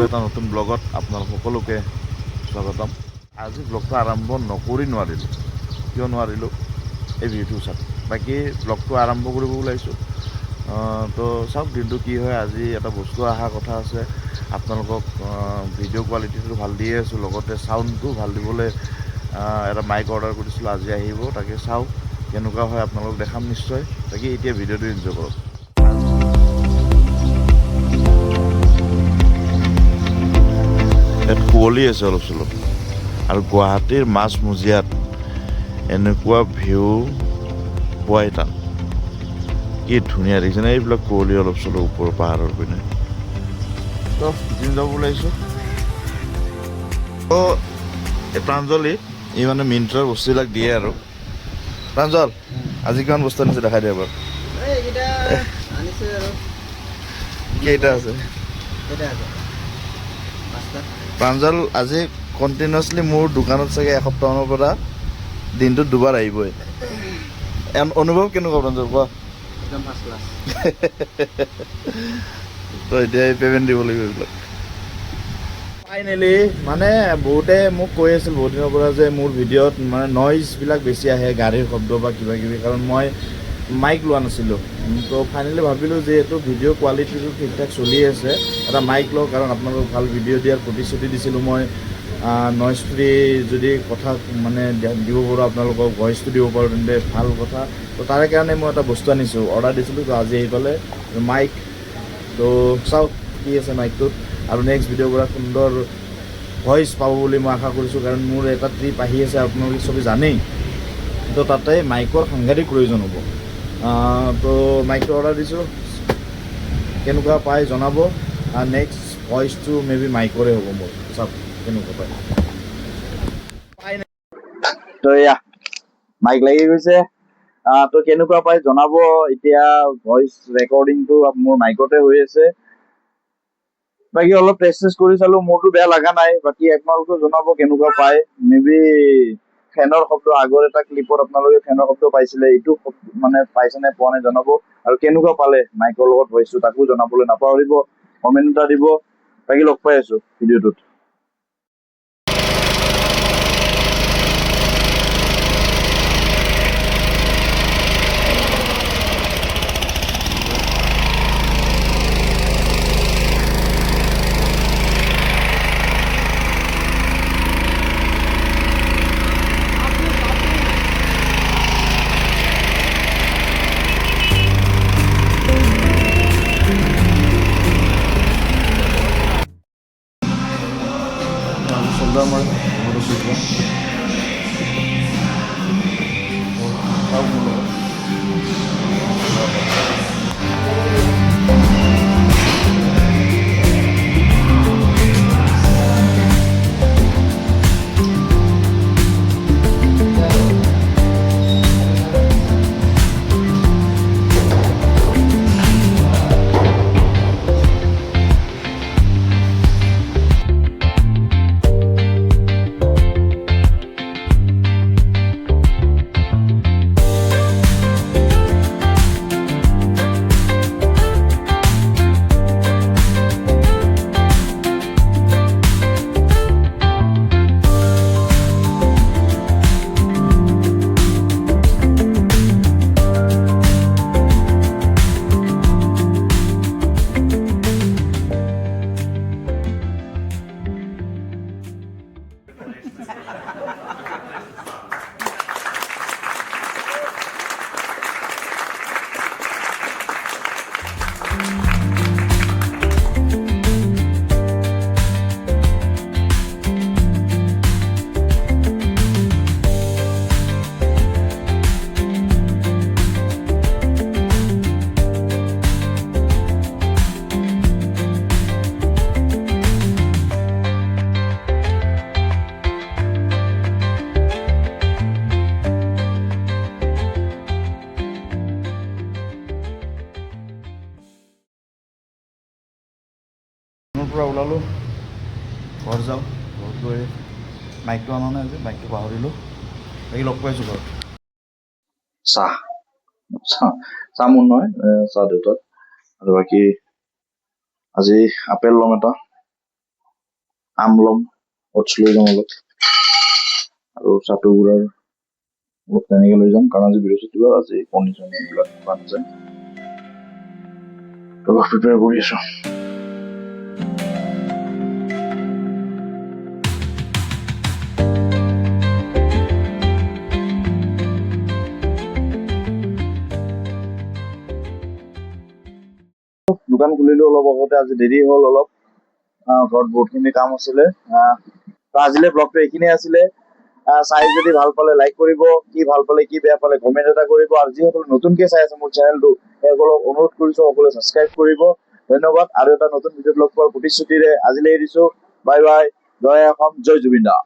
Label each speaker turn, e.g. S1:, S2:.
S1: এটা নতুন ব্লগত আপোনালোক সকলোকে স্বাগতম। আজি ব্লগটো আৰম্ভ নকৰি নোৱাৰিলোঁ। কিয় নোৱাৰিলোঁ এই ভিডিঅ'টো চাওক। বাকী ব্লগটো আৰম্ভ কৰিব ওলাইছোঁ। তো চাওক দিনটো কি হয়। আজি এটা বস্তু অহা কথা আছে। আপোনালোকক ভিডিঅ' কোৱালিটিটো ভাল দিয়ে আছোঁ, লগতে চাউণ্ডটো ভাল দিবলৈ এটা মাইক অৰ্ডাৰ কৰিছিলোঁ, আজি আহিব। তাকে চাওক কেনেকুৱা হয়, আপোনালোক দেখাম নিশ্চয়। তাকে এতিয়া ভিডিঅ'টো এনজয় কৰক। ইয়াত কুঁৱলী আছে অলপ চলপ, আৰু গুৱাহাটীৰ মাজমজিয়াত এনেকুৱা ভিউ পোৱাই টান। কি ধুনীয়া দেখিছেনে এইবিলাক কুঁৱলী অলপ চলপ ওপৰৰ পাহাৰৰ পিনে। তো জিম যাব ওলাইছোঁ। তো এই প্ৰাঞ্জলি ই মানে মিণ্ট্ৰাৰ বস্তুবিলাক দিয়ে আৰু। প্ৰাঞ্জল আজি কিমান বস্তু আনিছে দেখাই দিয়ে এবাৰ। কেইটা আছে? প্ৰাঞ্জল আজি কণ্টিনিউৱাছলি মোৰ দোকানত চাগে এসপ্তাহমানৰ পৰা দিনটোত দুবাৰ আহিবই। অনুভৱ কেনেকুৱা প্ৰাঞ্জল কোৱা? একদম ফাৰ্ষ্ট ক্লাছ। তো এতিয়া পে'মেণ্ট দিব লাগিব এইবিলাক। ফাইনেলি মানে বহুতে মোক কৈ আছিল বহুত দিনৰ পৰা যে মোৰ ভিডিঅ'ত মানে নইজবিলাক বেছি আহে, গাড়ীৰ শব্দ বা কিবা কিবি, কাৰণ মই মাইক লোৱা নাছিলোঁ। তো ফাইনেলি ভাবিলোঁ যে এইটো ভিডিঅ' কোৱালিটিটো ঠিক ঠাক চলি আছে, এটা মাইক লওঁ, কাৰণ আপোনালোকক ভাল ভিডিঅ' দিয়াৰ প্ৰতিশ্ৰুতি দিছিলোঁ মই। নইজ ফ্ৰী যদি কথা মানে দিব পাৰোঁ, আপোনালোকক ভইচটো দিব পাৰোঁ, তেন্তে ভাল কথা। তো তাৰে কাৰণে মই এটা বস্তু আনিছোঁ, অৰ্ডাৰ দিছিলোঁ। তো আজি আহি পালে মাইক। তো চাওক কি আছে মাইকটোত, আৰু নেক্সট ভিডিঅ'ৰ পৰা সুন্দৰ ভইচ পাব বুলি মই আশা কৰিছোঁ, কাৰণ মোৰ এটা ট্ৰিপ আহি আছে, আপোনালোকে চবেই জানেই। তো তাতে মাইকৰ সাংঘাতিক প্ৰয়োজন হ'ব। তো মাইকটো অৰ্ডাৰ দিছোঁ, কেনেকুৱা পায় জনাব। নেক্সট ভইচটো মে বি মাইকৰে হ'ব মোৰ, চাওক কেনেকুৱা পায়। তো এয়া মাইক লাগি গৈছে। তো কেনেকুৱা পায় জনাব। এতিয়া ভইচ ৰেকৰ্ডিংটো মোৰ মাইকতে হৈ আছে। বাকী অলপ টেষ্ট কৰি চালোঁ, মোৰতো বেয়া লগা নাই। বাকী আপোনালোকে জনাব কেনেকুৱা পায়। মে বি ফেনৰ শব্দ, আগৰ এটা ক্লিপত আপোনালোকে ফেনৰ শব্দ পাইছিলে, এইটো মানে পাইছে নে পোৱা নাই জনাব। আৰু কেনেকুৱা পালে মাইকৰ লগত ভইচটো তাকো জনাবলৈ নাপাহৰিব, কমেণ্ট এটা দিব। বাকী লগ পাই আছোঁ ভিডিঅ'টোত। Soldar mal, como lo supo. পৰা ওলালোঁ, ঘৰ যাওঁ। ঘৰত গৈ বাইকটো অনা নাই, আজি বাইকটো পাহৰিলোঁ। বাকী লগ পাইছোঁ ঘৰত। চাহ চাহ মোৰ নহয়, চাহ দেউতাৰ। আৰু বাকী আজি আপেল ল'ম এটা, আম ল'ম, অটছ লৈ যাম অলপ, আৰু চাটু গুড়াৰ অলপ তেনেকৈ লৈ যাম, কাৰণ আজি বৃহস্পতিবাৰ, আজি কণী চণী এইবিলাক খোৱা নাযায়। অলপ প্ৰিপেয়াৰ কৰি আছোঁ। দোকান খুলিলো অলপ আগতে, আজি দেৰি হ'ল অলপ, ঘৰত বহুতখিনি কাম আছিলে। আজিলৈ ব্লগটো এইখিনিয়ে আছিলে। চাই যদি ভাল পালে লাইক কৰিব, কি ভাল পালে কি বেয়া পালে কমেণ্ট এটা কৰিব, আৰু যিসকলে নতুনকৈ চাই আছে মোৰ চেনেলটো সেইসকলক অনুৰোধ কৰিছোঁ সকলোৱে ছাবস্ক্ৰাইব কৰিব। ধন্যবাদ। আৰু এটা নতুন ভিডিঅ'ত লগ পোৱাৰ প্ৰতিশ্ৰুতিৰে আজিলৈ এৰিছোঁ। Bye bye. জয় অসম, জয় জুবিন দা।